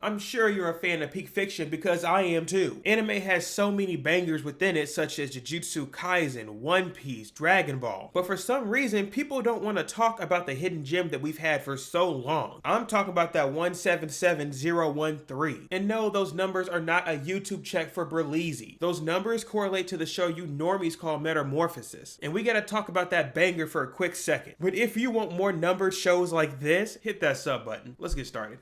I'm sure you're a fan of peak fiction because I am too. Anime has so many bangers within it such as Jujutsu Kaisen, One Piece, Dragon Ball. But for some reason, people don't want to talk about the hidden gem that we've had for so long. I'm talking about that 177013. And no, those numbers are not a YouTube check for Berleezy. Those numbers correlate to the show you normies call Metamorphosis. And we gotta talk about that banger for a quick second. But if you want more numbered shows like this, hit that sub button. Let's get started.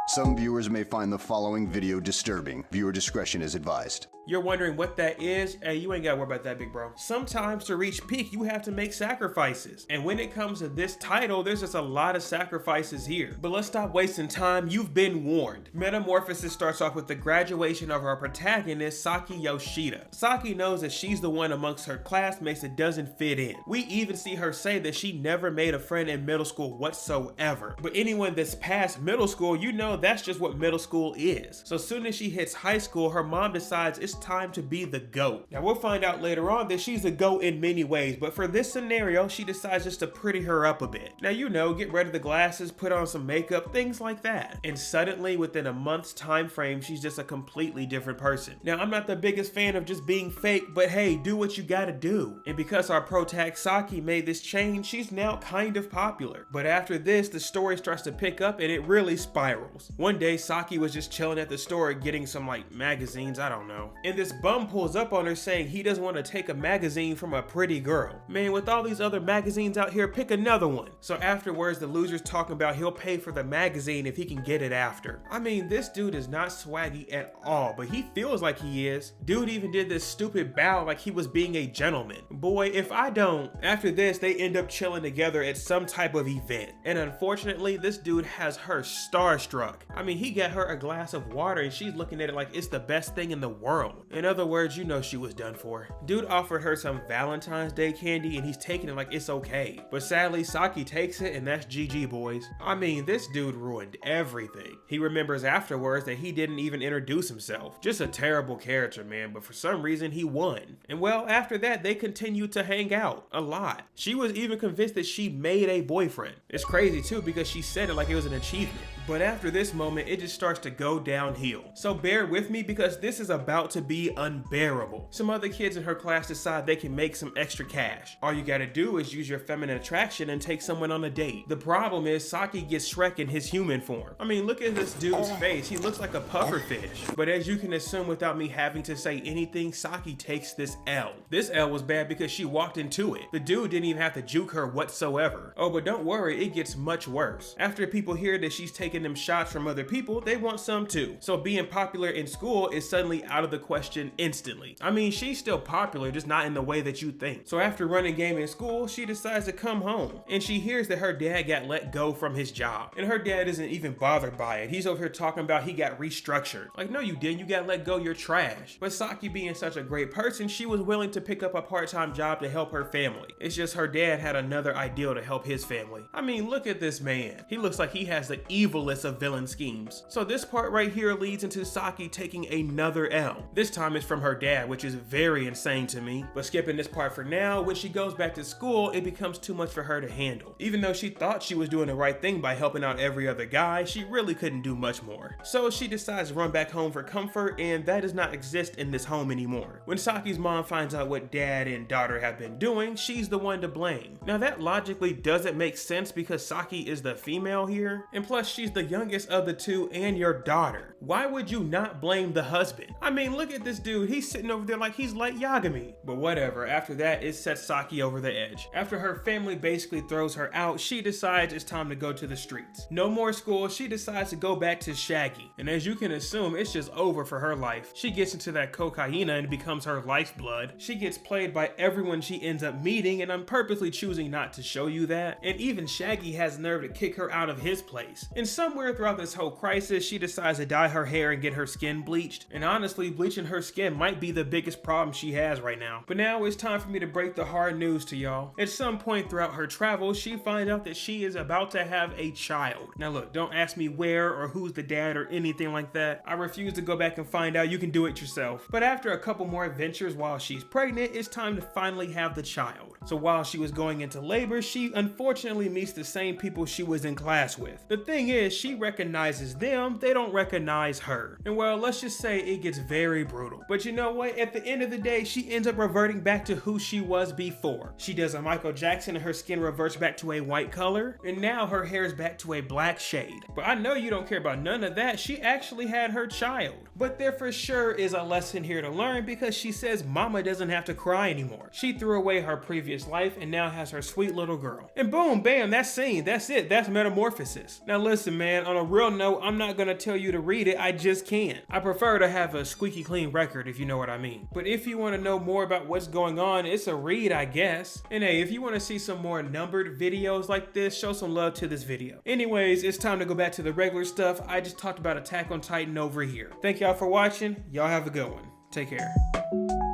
Some viewers may find the following video disturbing. Viewer discretion is advised. You're wondering what that is? Hey, you ain't gotta worry about that, big bro. Sometimes to reach peak, you have to make sacrifices. And when it comes to this title, there's just a lot of sacrifices here. But let's stop wasting time. You've been warned. Metamorphosis starts off with the graduation of our protagonist, Saki Yoshida. Saki knows that she's the one amongst her classmates that doesn't fit in. We even see her say that she never made a friend in middle school whatsoever. But anyone that's past middle school, you know that's just what middle school is. So soon as she hits high school, her mom decides it's time to be the GOAT. Now we'll find out later on that she's a GOAT in many ways, but for this scenario, she decides just to pretty her up a bit. Now you know, get rid of the glasses, put on some makeup, things like that. And suddenly, within a month's time frame, she's just a completely different person. Now I'm not the biggest fan of just being fake, but hey, do what you gotta do. And because our protag Saki made this change, she's now kind of popular. But after this, the story starts to pick up and it really spirals. One day, Saki was just chilling at the store getting some magazines, I don't know. And this bum pulls up on her saying he doesn't want to take a magazine from a pretty girl. Man, with all these other magazines out here, pick another one. So afterwards, the loser's talking about he'll pay for the magazine if he can get it after. I mean, this dude is not swaggy at all, but he feels like he is. Dude even did this stupid bow like he was being a gentleman. Boy, if I don't. After this, they end up chilling together at some type of event. And unfortunately, this dude has her starstruck. I mean, he got her a glass of water and she's looking at it like it's the best thing in the world. In other words, you know she was done for. Dude offered her some Valentine's Day candy and he's taking it like it's okay. But sadly, Saki takes it and that's GG, boys. I mean, this dude ruined everything. He remembers afterwards that he didn't even introduce himself. Just a terrible character, man, but for some reason he won. And well, after that, they continued to hang out a lot. She was even convinced that she made a boyfriend. It's crazy too because she said it like it was an achievement. But after this moment, it just starts to go downhill. So bear with me because this is about to be unbearable. Some other kids in her class decide they can make some extra cash. All you gotta do is use your feminine attraction and take someone on a date. The problem is Saki gets Shrek in his human form. I mean, look at this dude's face. He looks like a pufferfish. But as you can assume without me having to say anything, Saki takes this L. This L was bad because she walked into it. The dude didn't even have to juke her whatsoever. Oh, but don't worry, it gets much worse. After people hear that she's taking them shots from other people, they want some too. So being popular in school is suddenly out of the question instantly. I mean, she's still popular, just not in the way that you think. So after running game in school, she decides to come home and she hears that her dad got let go from his job. And her dad isn't even bothered by it. He's over here talking about he got restructured. Like, no, you didn't. You got let go. You're trash. But Saki being such a great person, she was willing to pick up a part-time job to help her family. It's just her dad had another ideal to help his family. I mean, look at this man. He looks like he has the evilest of villain schemes. So this part right here leads into Saki taking another L. This time it's from her dad, which is very insane to me. But skipping this part for now, when she goes back to school, it becomes too much for her to handle. Even though she thought she was doing the right thing by helping out every other guy, she really couldn't do much more. So she decides to run back home for comfort, and that does not exist in this home anymore. When Saki's mom finds out what dad and daughter have been doing, she's the one to blame. Now that logically doesn't make sense because Saki is the female here, and plus she's the youngest of the two and your daughter. Why would you not blame the husband? I mean, look at this dude. He's sitting over there like he's like Yagami. But whatever, after that, it sets Saki over the edge. After her family basically throws her out, she decides it's time to go to the streets. No more school, she decides to go back to Shaggy. And as you can assume, it's just over for her life. She gets into that cocaine and becomes her lifeblood. She gets played by everyone she ends up meeting, and I'm purposely choosing not to show you that. And even Shaggy has nerve to kick her out of his place. And somewhere throughout this whole crisis, she decides to dye her hair and get her skin bleached. And honestly, bleaching her skin might be the biggest problem she has right now. But now it's time for me to break the hard news to y'all. At some point throughout her travels, she finds out that she is about to have a child. Now look, don't ask me where or who's the dad or anything like that. I refuse to go back and find out. You can do it yourself. But after a couple more adventures while she's pregnant, it's time to finally have the child. So while she was going into labor, she unfortunately meets the same people she was in class with. The thing is, she recognizes them, they don't recognize her. And well, let's just say it gets very brutal. But you know what? At the end of the day, she ends up reverting back to who she was before. She does a Michael Jackson and her skin reverts back to a white color, and now her hair is back to a black shade. But I know you don't care about none of that. She actually had her child. But there for sure is a lesson here to learn, because she says mama doesn't have to cry anymore. She threw away her previous life and now has her sweet little girl. And boom, bam, that's scene. That's it. That's Metamorphosis. Now listen, man, on a real note, I'm not gonna tell you to read it. I just can't. I prefer to have a squeaky clean record, if you know what I mean. But if you want to know more about what's going on, it's a read, I guess. And hey, if you want to see some more numbered videos like this, show some love to this video. Anyways, it's time to go back to the regular stuff. I just talked about Attack on Titan over here. Thank y'all for watching. Y'all have a good one. Take care.